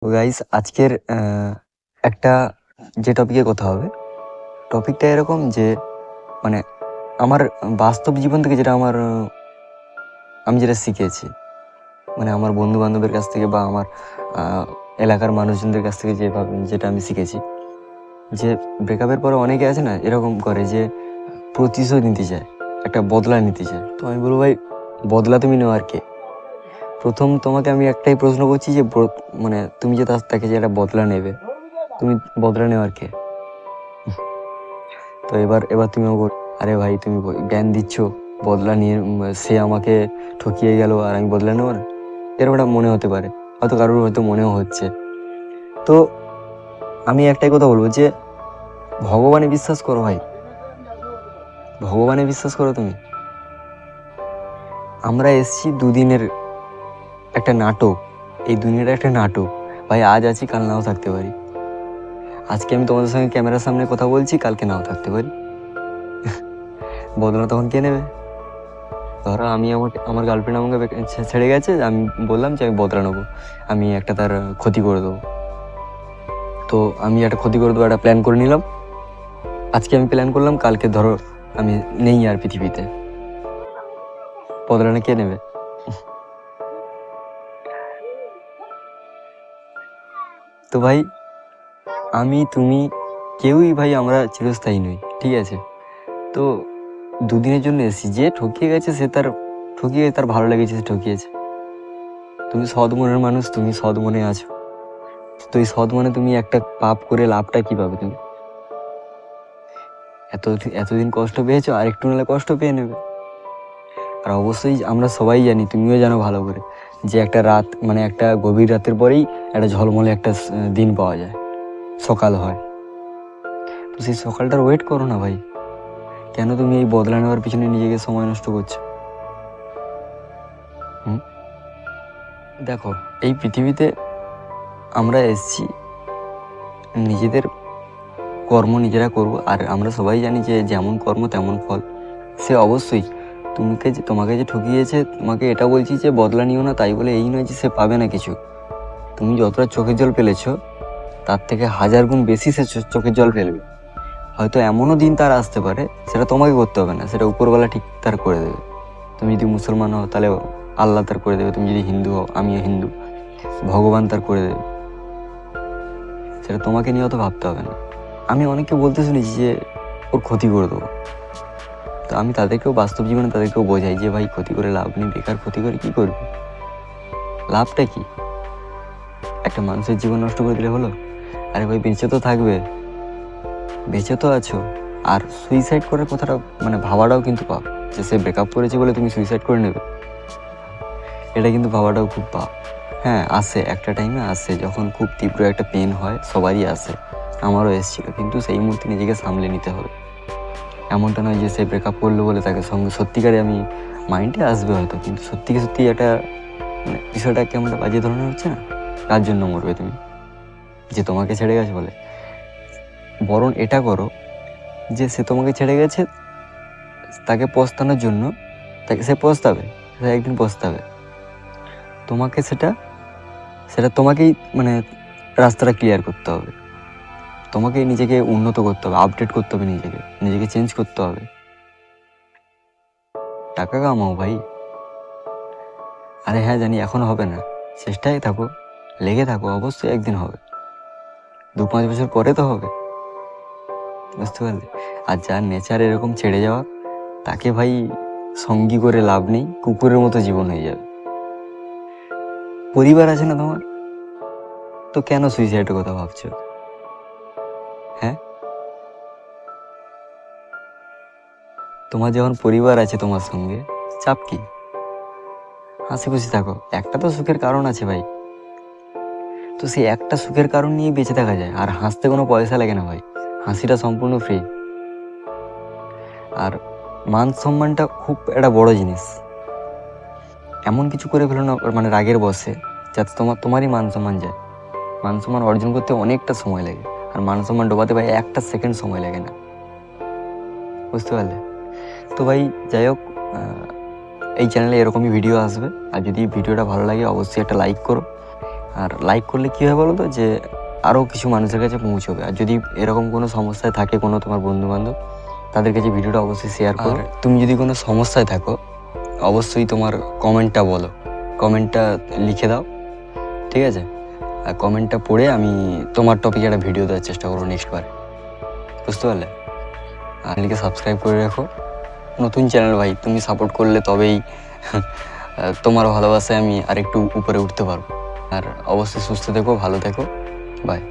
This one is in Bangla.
তো গাইস আজকের একটা যে টপিকে কথা হবে, টপিকটা এরকম যে মানে আমার বাস্তব জীবন থেকে যেটা আমি যেটা শিখেছি, মানে আমার বন্ধু বান্ধবের কাছ থেকে বা আমার এলাকার মানুষজনদের কাছ থেকে যেটা আমি শিখেছি, যে ব্রেকআপের পরে অনেকে আছে না এরকম করে যে প্রতিশোধ নিতে চায়, একটা বদলা নিতে চায়। তো আমি বলবো ভাই, বদলা তুমি নেও আর কে? প্রথম তোমাকে আমি একটাই প্রশ্ন করছি যে মানে তুমি যে তাকে যে একটা বদলা নেবে, তুমি বদলা নেওয়ার কে? তো এবার এবার তুমি আমাকে আরে ভাই তুমি জ্ঞান দিচ্ছ বদলা নিয়ে, সে আমাকে ঠকিয়ে গেল আর আমি বদলা নেবো না, এরকম একটা মনে হতে পারে, হয়তো কারোর হয়তো মনেও হচ্ছে। তো আমি একটাই কথা বলবো যে ভগবানে বিশ্বাস করো ভাই, ভগবানে বিশ্বাস করো তুমি। আমরা এসছি দুদিনের একটা নাটক, এই দুনিয়াটা একটা নাটক ভাই। আজ আছি কাল নাও থাকতে পারি। আজকে আমি তোমাদের সঙ্গে ক্যামেরার সামনে কথা বলছি, কালকে নাও থাকতে পারি। বদলা তখন কে নেবে? ধরো আমি আমার গার্লফ্রেন্ড আমাকে ছেড়ে গেছে, আমি বললাম যে আমি বদলা নেবো, আমি একটা তার ক্ষতি করে দেবো। তো আমি একটা ক্ষতি করে দেবো, একটা প্ল্যান করে নিলাম। আজকে আমি প্ল্যান করলাম, কালকে ধরো আমি নেই আর পৃথিবীতে, বদলাটা কে নেবে? তো ভাই আমি তুমি কেউই ভাই আমরা চিরস্থায়ী নই, ঠিক আছে? তো দুদিনের জন্য এসেছি, যে ঠকিয়ে গেছে সে তার ঠকিয়ে, তার ভালো লেগেছে সে ঠকিয়েছে। তুমি সৎ মনের মানুষ, তুমি সৎ মনে আছো, তো এই সৎ মনে তুমি একটা পাপ করে লাভটা কি পাবে? তুমি এতদিন কষ্ট পেয়েছো, আর একটু নাহলে কষ্ট পেয়ে নেবে। আর অবশ্যই আমরা সবাই জানি, তুমিও জানো ভালো করে, যে একটা রাত মানে একটা গভীর রাতের পরেই একটা ঝলমলে একটা দিন পাওয়া যায়, সকাল হয়। তো সেই সকালটার ওয়েট করো না ভাই। কেন তুমি এই বদলা নেওয়ার পিছনে নিজেকে সময় নষ্ট করছো? দেখো, এই পৃথিবীতে আমরা এসছি নিজেদের কর্ম নিজেরা করব, আর আমরা সবাই জানি যে যেমন কর্ম তেমন ফল। সে অবশ্যই তোমাকে যে ঠকিয়েছে, তোমাকে এটা বলছি যে বদলা নিও না, তাই বলে এই নয় যে সে পাবে না কিছু। তুমি যতটা চোখের জল ফেলেছো, তার থেকে 1000 গুণ বেশি সে চোখের জল ফেলবে। হয়তো এমনও দিন তার আসতে পারে, সেটা তোমাকে করতে হবে না, সেটা উপরওয়ালা ঠিক তার করে দেবে। তুমি যদি মুসলমান হও তাহলে আল্লাহ তার করে দেবে, তুমি যদি হিন্দু হও, আমিও হিন্দু, ভগবান তার করে দেবে। সেটা তোমাকে নিয়ে অত ভাবতে হবে না। আমি অনেককে বলতে শুনেছি যে ওর ক্ষতি করে দেবো। তো আমি তাদেরকেও বাস্তব জীবনে তাদেরকেও বোঝাই যে ভাই, ক্ষতি করে লাভ নেই, বেকার ক্ষতি করে কি করবে? লাভটা কি? একটা মানুষের জীবন নষ্ট করে দিলে হলো? আরে ভাই, বেঁচে তো থাকবে, বেঁচে তো আছো। আর সুইসাইড করার কথাটা মানে ভাবাটাও কিন্তু পাপ, যে সে ব্রেকআপ করেছে বলে তুমি সুইসাইড করে নেবে, এটা কিন্তু ভাবাটাও খুব পাপ। হ্যাঁ, আসে একটা টাইমে, আসে যখন খুব তীব্র একটা পেন হয়, সবারই আসে, আমারও এসেছিল। কিন্তু সেই মুহূর্তে নিজেকে সামলে নিতে হবে। এমনটা নয় যে সে ব্রেকআপ করলো বলে তাকে সঙ্গে সত্যিকারে আমি মাইন্ডে আসবে হয়তো, কিন্তু সত্যি একটা মানে বিষয়টা কেমন একটা বাজে ধরনের হচ্ছে না। কার জন্য মরবে তুমি? যে তোমাকে ছেড়ে গেছে বলে? বরং এটা করো যে সে তোমাকে ছেড়ে গেছে, তাকে পস্তানোর জন্য, তাকে সে পস্তাবে, সে একদিন পস্তাবে। তোমাকে সেটা সেটা তোমাকেই মানে রাস্তাটা ক্লিয়ার করতে হবে, তোমাকেই নিজেকে উন্নত করতে হবে, আপডেট করতে হবে, নিজেকে চেঞ্জ করতে হবে। টাকা কামাও ভাই। আরে হ্যাঁ জানি এখন হবে না, চেষ্টায় থাকো, লেগে থাকো, অবশ্যই একদিন হবে, 2-5 বছর পরে তো হবে, বুঝতে পারলে? আর যার নেচার এরকম ছেড়ে যাওয়া, তাকে ভাই সঙ্গী করে লাভ নেই, কুকুরের মতো জীবন হয়ে যাবে। পরিবার আছে না তোমার, তো কেন সুইসাইডের কথা ভাবছো? হ্যাঁ, তোমার যখন পরিবার আছে তোমার সঙ্গে, চাপ কি? হাসি খুশি থাকো, একটা তো সুখের কারণ আছে ভাই। তো সেই একটা সুখের কারণ নিয়ে বেঁচে থাকা যায়। আর হাসতে কোনো পয়সা লাগে না ভাই, হাসিটা সম্পূর্ণ ফ্রি। আর মান সম্মানটা খুব একটা বড় জিনিস। এমন কিছু করে ফেলো না মানে রাগের বশে, যাতে তোমারই মান সম্মান যায়। মান সম্মান অর্জন করতে অনেকটা সময় লাগে, আর মান সম্মান ডোবাতে ভাই একটা সেকেন্ড সময় লাগে না, বুঝতে পারলে? তো ভাই যাই হোক, এই চ্যানেলে এরকমই ভিডিও আসবে। আর যদি ভিডিওটা ভালো লাগে অবশ্যই একটা লাইক করো, আর লাইক করলে কী হয় বলো তো, যে আরও কিছু মানুষের কাছে পৌঁছবে। আর যদি এরকম কোনো সমস্যায় থাকে কোনো তোমার বন্ধুবান্ধব, তাদের কাছে ভিডিওটা অবশ্যই শেয়ার করো। আর তুমি যদি কোনো সমস্যায় থাকো অবশ্যই তোমার কমেন্টটা বলো, কমেন্টটা লিখে দাও, ঠিক আছে? আর কমেন্টটা পড়ে আমি তোমার টপিকে একটা ভিডিও দেওয়ার চেষ্টা করবো নেক্সট বার, বুঝতে পারলে? চ্যানেলকে সাবস্ক্রাইব করে রাখো, নতুন চ্যানেল ভাই, তুমি সাপোর্ট করলে তবেই তোমার ভালোবাসায় আমি আরেকটু উপরে উঠতে পারবো। আর অবশ্যই সুস্থ থেকো, ভালো থেকো, বাই।